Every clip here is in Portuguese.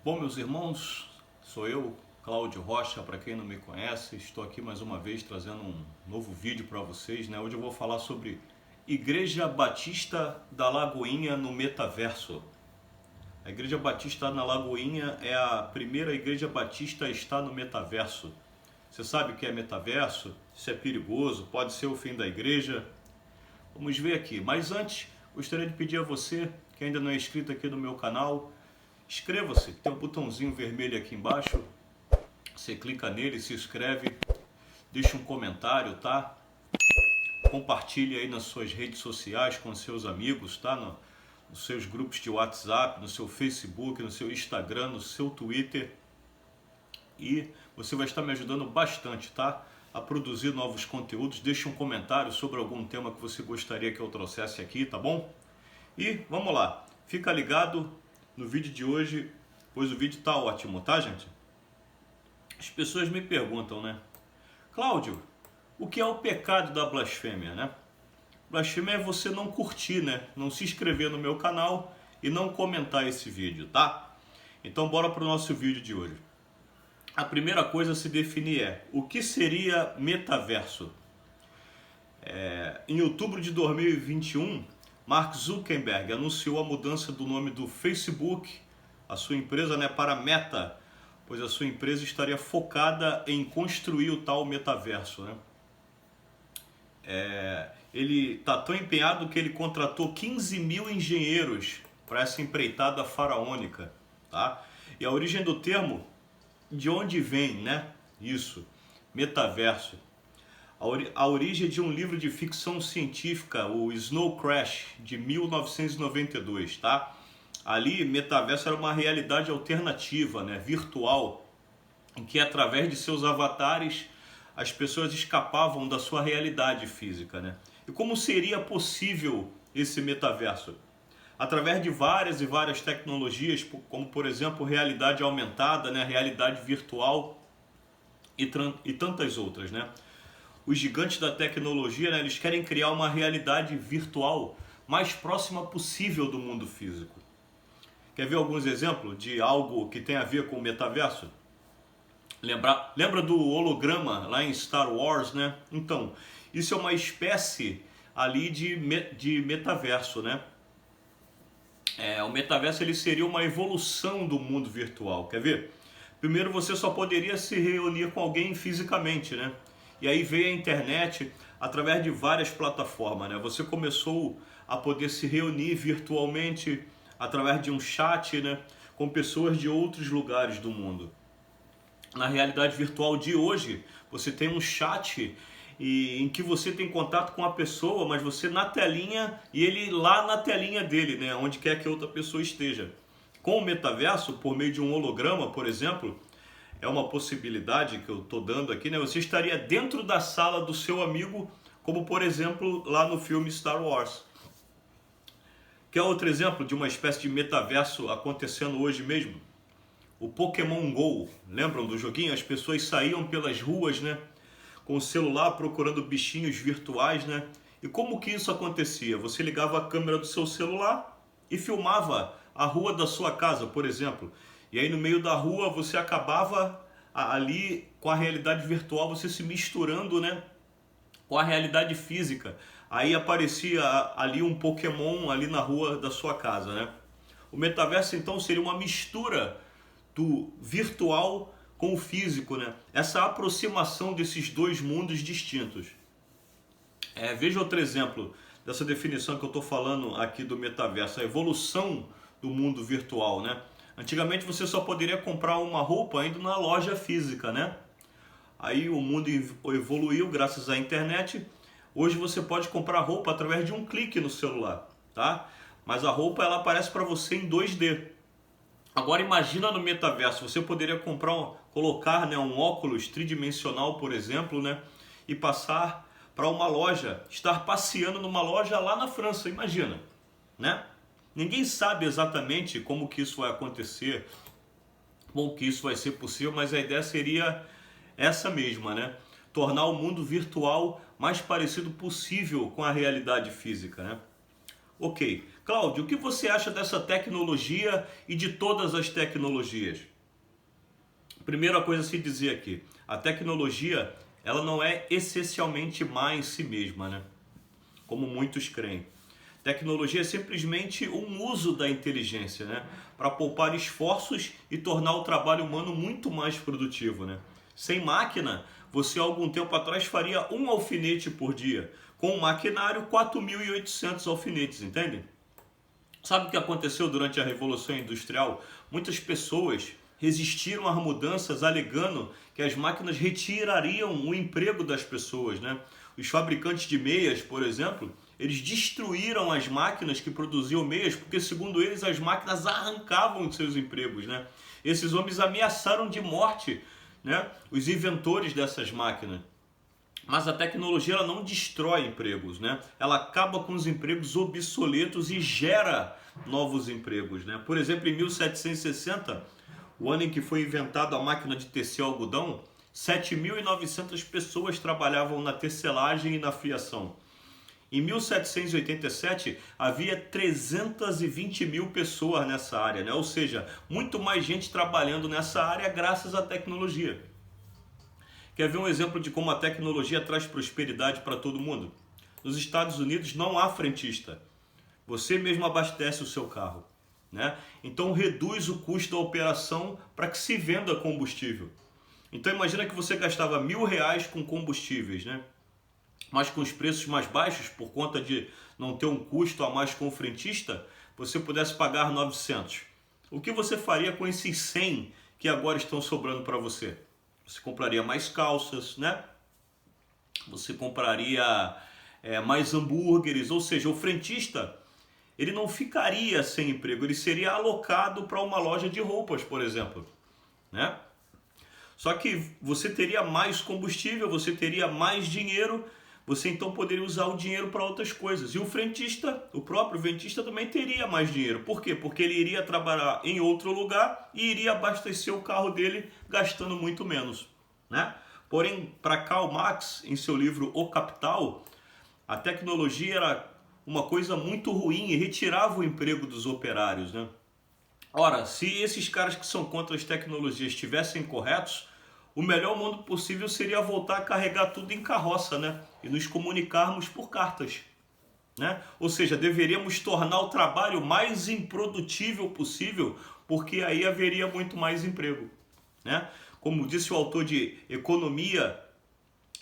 Bom, meus irmãos, sou eu, Cláudio Rocha, para quem não me conhece, estou aqui mais uma vez trazendo um novo vídeo para vocês, né? Hoje eu vou falar sobre Igreja Batista da Lagoinha no Metaverso. A Igreja Batista na Lagoinha é a primeira Igreja Batista a estar no Metaverso. Você sabe o que é Metaverso? Isso é perigoso, pode ser o fim da igreja. Vamos ver aqui, mas antes, gostaria de pedir a você, que ainda não é inscrito aqui no meu canal, inscreva-se, tem um botãozinho vermelho aqui embaixo, você clica nele, se inscreve, deixa um comentário, tá? Compartilhe aí nas suas redes sociais com seus amigos, tá? Nos seus grupos de WhatsApp, no seu Facebook, no seu Instagram, no seu Twitter. E você vai estar me ajudando bastante, tá? A produzir novos conteúdos. Deixe um comentário sobre algum tema que você gostaria que eu trouxesse aqui, tá bom? E vamos lá, fica ligado no vídeo de hoje, pois o vídeo tá ótimo, tá, gente? As pessoas me perguntam, né? Cláudio, o que é o pecado da blasfêmia, né? Blasfêmia é você não curtir, né? Não se inscrever no meu canal e não comentar esse vídeo, tá? Então bora pro nosso vídeo de hoje. A primeira coisa a se definir é: o que seria metaverso? Em outubro de 2021, Mark Zuckerberg anunciou a mudança do nome do Facebook, a sua empresa, né, para Meta, pois a sua empresa estaria focada em construir o tal metaverso, né? Ele está tão empenhado que ele contratou 15 mil engenheiros para essa empreitada faraônica, tá? E a origem do termo, de onde vem, né? Isso, metaverso. A origem é de um livro de ficção científica, o Snow Crash, de 1992, tá? Ali, metaverso era uma realidade alternativa, né? Virtual, em que através de seus avatares as pessoas escapavam da sua realidade física, né? E como seria possível esse metaverso? Através de várias e várias tecnologias, como por exemplo realidade aumentada, né, realidade virtual e tantas outras, né? Os gigantes da tecnologia, né, eles querem criar uma realidade virtual mais próxima possível do mundo físico. Quer ver alguns exemplos de algo que tem a ver com o metaverso? Lembra do holograma lá em Star Wars, né? Então, isso é uma espécie ali de metaverso, né? O metaverso ele seria uma evolução do mundo virtual, quer ver? Primeiro você só poderia se reunir com alguém fisicamente, né? E aí veio a internet através de várias plataformas, né? Você começou a poder se reunir virtualmente através de um chat, né? Com pessoas de outros lugares do mundo. Na realidade virtual de hoje, você tem um chat em que você tem contato com a pessoa, mas você na telinha e ele lá na telinha dele, né, onde quer que outra pessoa esteja. Com o metaverso, por meio de um holograma, por exemplo, é uma possibilidade que eu estou dando aqui, né? Você estaria dentro da sala do seu amigo, como por exemplo lá no filme Star Wars. Quer outro exemplo de uma espécie de metaverso acontecendo hoje mesmo? O Pokémon Go, lembram do joguinho? As pessoas saíam pelas ruas, né, com o celular procurando bichinhos virtuais, né? E como que isso acontecia? Você ligava a câmera do seu celular e filmava a rua da sua casa, por exemplo. E aí no meio da rua você acabava ali com a realidade virtual, você se misturando, né, com a realidade física. Aí aparecia ali um Pokémon ali na rua da sua casa, né? O metaverso então seria uma mistura do virtual com o físico, né? Essa aproximação desses dois mundos distintos. Veja outro exemplo dessa definição que eu estou falando aqui do metaverso, a evolução do mundo virtual, né? Antigamente você só poderia comprar uma roupa indo na loja física, né? Aí o mundo evoluiu graças à internet. Hoje você pode comprar roupa através de um clique no celular, tá? Mas a roupa ela aparece para você em 2D. Agora imagina no metaverso, você poderia colocar, né, um óculos tridimensional, por exemplo, né, e passar para uma loja, estar passeando numa loja lá na França, imagina, né? Ninguém sabe exatamente como que isso vai acontecer, como que isso vai ser possível, mas a ideia seria essa mesma, né? Tornar o mundo virtual mais parecido possível com a realidade física, né? Ok. Cláudio, o que você acha dessa tecnologia e de todas as tecnologias? Primeira coisa a se dizer aqui, a tecnologia ela não é essencialmente má em si mesma, né? Como muitos creem. Tecnologia é simplesmente um uso da inteligência, né? Para poupar esforços e tornar o trabalho humano muito mais produtivo, né? Sem máquina, você há algum tempo atrás faria um alfinete por dia. Com o maquinário, 4.800 alfinetes, entende? Sabe o que aconteceu durante a Revolução Industrial? Muitas pessoas resistiram às mudanças alegando que as máquinas retirariam o emprego das pessoas, né? Os fabricantes de meias, por exemplo, eles destruíram as máquinas que produziam meias porque, segundo eles, as máquinas arrancavam seus empregos, né? Esses homens ameaçaram de morte, né, os inventores dessas máquinas. Mas a tecnologia ela não destrói empregos, né? Ela acaba com os empregos obsoletos e gera novos empregos, né? Por exemplo, em 1760, o ano em que foi inventada a máquina de tecer algodão, 7.900 pessoas trabalhavam na tecelagem e na fiação. Em 1787, havia 320 mil pessoas nessa área, né? Ou seja, muito mais gente trabalhando nessa área graças à tecnologia. Quer ver um exemplo de como a tecnologia traz prosperidade para todo mundo? Nos Estados Unidos não há frentista. Você mesmo abastece o seu carro, né? Então reduz o custo da operação para que se venda combustível. Então imagina que você gastava R$ 1.000 com combustíveis, né? Mas com os preços mais baixos, por conta de não ter um custo a mais com o frentista, você pudesse pagar 900. O que você faria com esses 100 que agora estão sobrando para você? Você compraria mais calças, né? Você compraria mais hambúrgueres, ou seja, o frentista ele não ficaria sem emprego, ele seria alocado para uma loja de roupas, por exemplo, né? Só que você teria mais combustível, você teria mais dinheiro, você então poderia usar o dinheiro para outras coisas. E o frentista, o próprio frentista também teria mais dinheiro. Por quê? Porque ele iria trabalhar em outro lugar e iria abastecer o carro dele gastando muito menos, né? Porém, para Karl Marx, em seu livro O Capital, a tecnologia era uma coisa muito ruim e retirava o emprego dos operários, né? Ora, se esses caras que são contra as tecnologias estivessem corretos, o melhor mundo possível seria voltar a carregar tudo em carroça, né? E nos comunicarmos por cartas, né? Ou seja, deveríamos tornar o trabalho mais improdutível possível, porque aí haveria muito mais emprego, né? Como disse o autor de Economia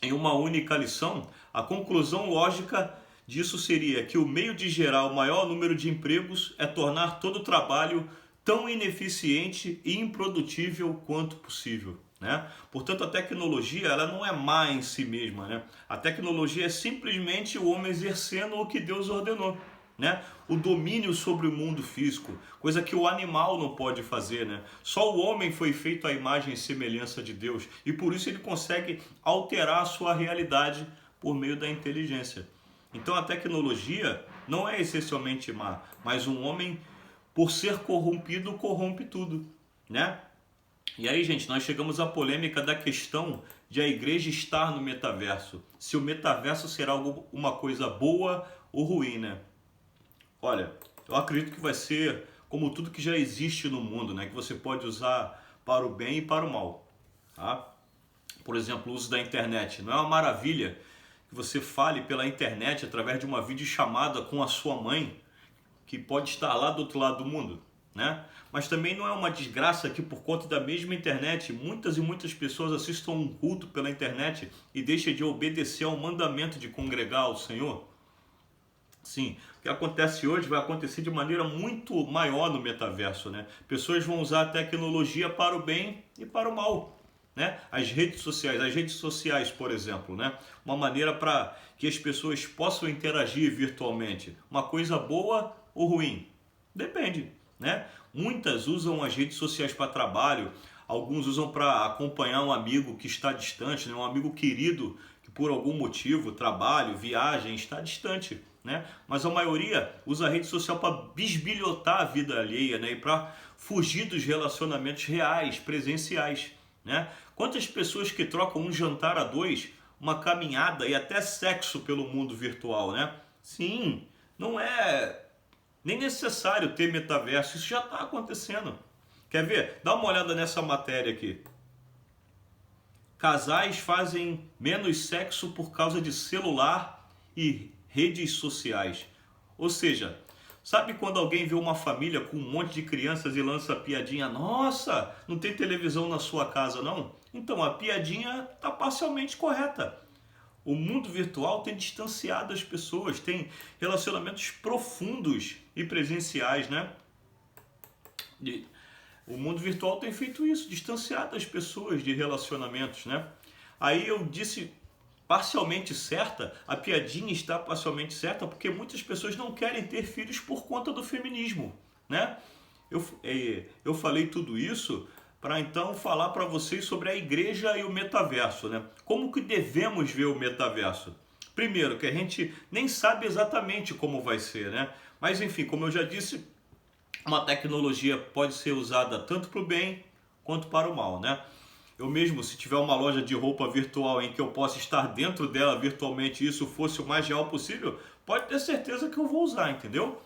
em uma única lição, a conclusão lógica disso seria que o meio de gerar o maior número de empregos é tornar todo o trabalho tão ineficiente e improdutível quanto possível, né? Portanto, a tecnologia ela não é má em si mesma, né? A tecnologia é simplesmente o homem exercendo o que Deus ordenou, né? O domínio sobre o mundo físico, coisa que o animal não pode fazer, né? Só o homem foi feito à imagem e semelhança de Deus e por isso ele consegue alterar a sua realidade por meio da inteligência. Então a tecnologia não é essencialmente má, mas um homem, por ser corrompido, corrompe tudo, né? E aí, gente, nós chegamos à polêmica da questão de a igreja estar no metaverso. Se o metaverso será uma coisa boa ou ruim, né? Olha, eu acredito que vai ser como tudo que já existe no mundo, né? Que você pode usar para o bem e para o mal, tá? Por exemplo, o uso da internet. Não é uma maravilha que você fale pela internet através de uma videochamada com a sua mãe, que pode estar lá do outro lado do mundo, né? Mas também não é uma desgraça que por conta da mesma internet muitas e muitas pessoas assistam um culto pela internet e deixem de obedecer ao mandamento de congregar ao Senhor? Sim, o que acontece hoje vai acontecer de maneira muito maior no metaverso, né? Pessoas vão usar a tecnologia para o bem e para o mal, né? As redes sociais, por exemplo, né? Uma maneira para que as pessoas possam interagir virtualmente. Uma coisa boa ou ruim? Depende, né? Muitas usam as redes sociais para trabalho, alguns usam para acompanhar um amigo que está distante, né? Um amigo querido que por algum motivo, trabalho, viagem, está distante, né? Mas a maioria usa a rede social para bisbilhotar a vida alheia, né? E para fugir dos relacionamentos reais, presenciais, né? Quantas pessoas que trocam um jantar a dois, uma caminhada e até sexo pelo mundo virtual, né? Sim, não é Nem necessário ter metaverso, isso já está acontecendo. Quer ver? Dá uma olhada nessa matéria aqui. Casais fazem menos sexo por causa de celular e redes sociais. Ou seja, sabe quando alguém vê uma família com um monte de crianças e lança a piadinha? Nossa, não tem televisão na sua casa não? Então a piadinha está parcialmente correta. O mundo virtual tem distanciado as pessoas, tem relacionamentos profundos e presenciais, né? O mundo virtual tem feito isso, distanciado as pessoas de relacionamentos, né? Aí eu disse parcialmente certa, a piadinha está parcialmente certa, porque muitas pessoas não querem ter filhos por conta do feminismo, né? Eu falei tudo isso para então falar para vocês sobre a igreja e o metaverso, né? Como que devemos ver o metaverso? Primeiro, que a gente nem sabe exatamente como vai ser, né? Mas enfim, como eu já disse, uma tecnologia pode ser usada tanto para o bem quanto para o mal, né? Eu mesmo, se tiver uma loja de roupa virtual em que eu possa estar dentro dela virtualmente e isso fosse o mais real possível, pode ter certeza que eu vou usar, entendeu?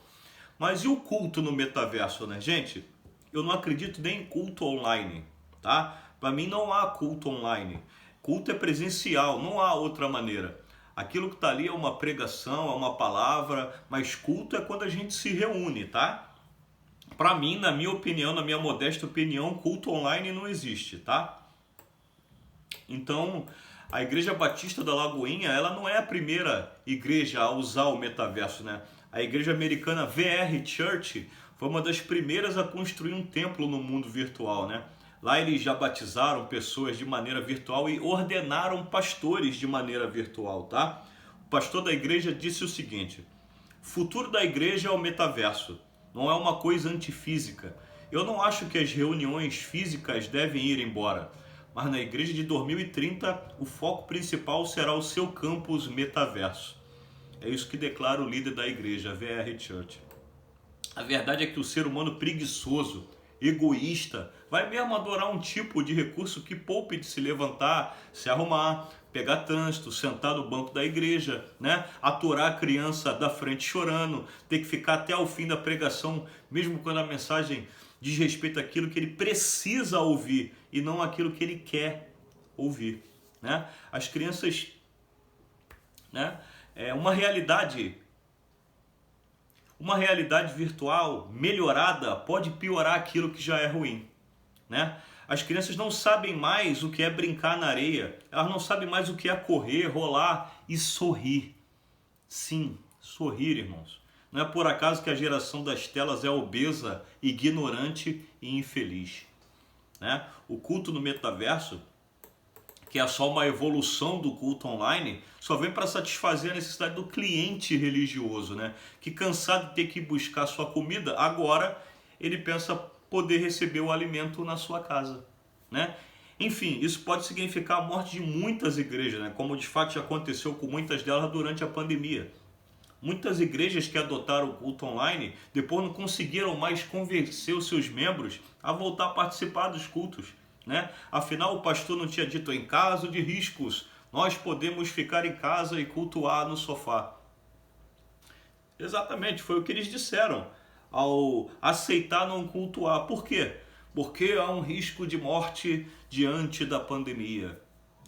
Mas e o culto no metaverso, né, gente? Eu não acredito nem em culto online, tá? Para mim não há culto online. Culto é presencial, não há outra maneira. Aquilo que está ali é uma pregação, é uma palavra, mas culto é quando a gente se reúne, tá? Para mim, na minha opinião, na minha modesta opinião, culto online não existe, tá? Então, a Igreja Batista da Lagoinha, ela não é a primeira igreja a usar o metaverso, né? A igreja americana VR Church foi uma das primeiras a construir um templo no mundo virtual, né? Lá eles já batizaram pessoas de maneira virtual e ordenaram pastores de maneira virtual, tá? O pastor da igreja disse o seguinte: o futuro da igreja é o metaverso, não é uma coisa antifísica. Eu não acho que as reuniões físicas devem ir embora, mas na igreja de 2030 o foco principal será o seu campus metaverso. É isso que declara o líder da igreja, VR Church. A verdade é que o ser humano preguiçoso, egoísta, vai mesmo adorar um tipo de recurso que poupe de se levantar, se arrumar, pegar trânsito, sentar no banco da igreja, né? Aturar a criança da frente chorando, ter que ficar até o fim da pregação, mesmo quando a mensagem diz respeito àquilo que ele precisa ouvir e não aquilo que ele quer ouvir, né? As crianças, né? Uma realidade virtual melhorada pode piorar aquilo que já é ruim, né? As crianças não sabem mais o que é brincar na areia, elas não sabem mais o que é correr, rolar e sorrir. Sim, sorrir, irmãos. Não é por acaso que a geração das telas é obesa, ignorante e infeliz, né? O culto no metaverso, que é só uma evolução do culto online, só vem para satisfazer a necessidade do cliente religioso, né? Que cansado de ter que buscar sua comida, agora ele pensa poder receber o alimento na sua casa, né? Enfim, isso pode significar a morte de muitas igrejas, né? Como de fato já aconteceu com muitas delas durante a pandemia. Muitas igrejas que adotaram o culto online depois não conseguiram mais convencer os seus membros a voltar a participar dos cultos, né? Afinal, o pastor não tinha dito: em caso de riscos, nós podemos ficar em casa e cultuar no sofá. Exatamente, foi o que eles disseram ao aceitar não cultuar. Por quê? Porque há um risco de morte diante da pandemia.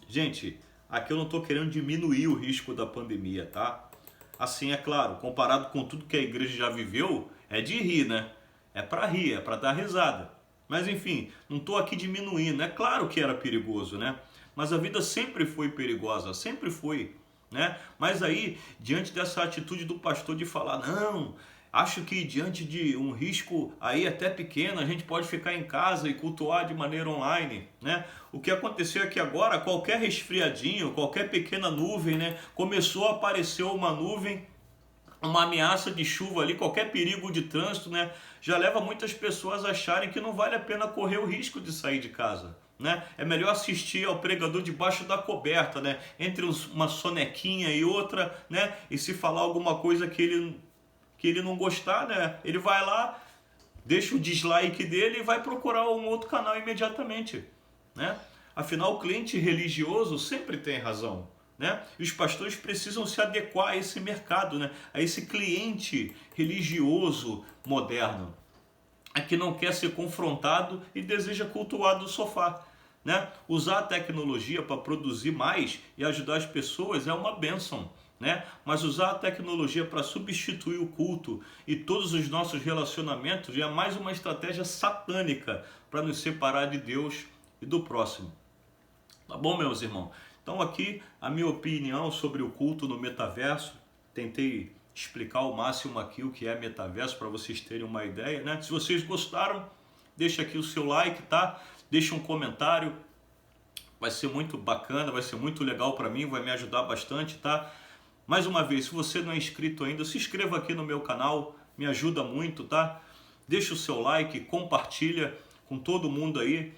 Gente, aqui eu não estou querendo diminuir o risco da pandemia, tá? Assim, é claro, comparado com tudo que a igreja já viveu, é de rir, né? É para rir, é para dar risada. Mas enfim, não estou aqui diminuindo. É claro que era perigoso, né? Mas a vida sempre foi perigosa, sempre foi, né? Mas aí, diante dessa atitude do pastor de falar: não, acho que diante de um risco aí até pequeno, a gente pode ficar em casa e cultuar de maneira online, né? O que aconteceu é que agora qualquer resfriadinho, qualquer pequena nuvem, né? Começou a aparecer uma nuvem, uma ameaça de chuva ali, qualquer perigo de trânsito, né? Já leva muitas pessoas a acharem que não vale a pena correr o risco de sair de casa, né? É melhor assistir ao pregador debaixo da coberta, né? Entre uma sonequinha e outra, né? E se falar alguma coisa que ele não gostar, né? Ele vai lá, deixa o dislike dele e vai procurar um outro canal imediatamente, né? Afinal, o cliente religioso sempre tem razão, né? E os pastores precisam se adequar a esse mercado, né? A esse cliente religioso moderno, a que não quer ser confrontado e deseja cultuar do sofá, né? Usar a tecnologia para produzir mais e ajudar as pessoas é uma bênção, né? Mas usar a tecnologia para substituir o culto e todos os nossos relacionamentos é mais uma estratégia satânica para nos separar de Deus e do próximo. Tá bom, meus irmãos? Então aqui a minha opinião sobre o culto no metaverso. Tentei explicar ao máximo aqui o que é metaverso para vocês terem uma ideia, né? Se vocês gostaram, deixa aqui o seu like, tá? Deixa um comentário. Vai ser muito bacana, vai ser muito legal para mim, vai me ajudar bastante, tá? Mais uma vez, se você não é inscrito ainda, se inscreva aqui no meu canal, me ajuda muito, tá? Deixa o seu like, compartilha com todo mundo aí.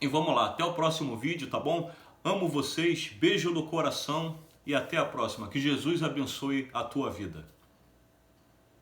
E vamos lá, até o próximo vídeo, tá bom? Amo vocês, beijo no coração e até a próxima. Que Jesus abençoe a tua vida.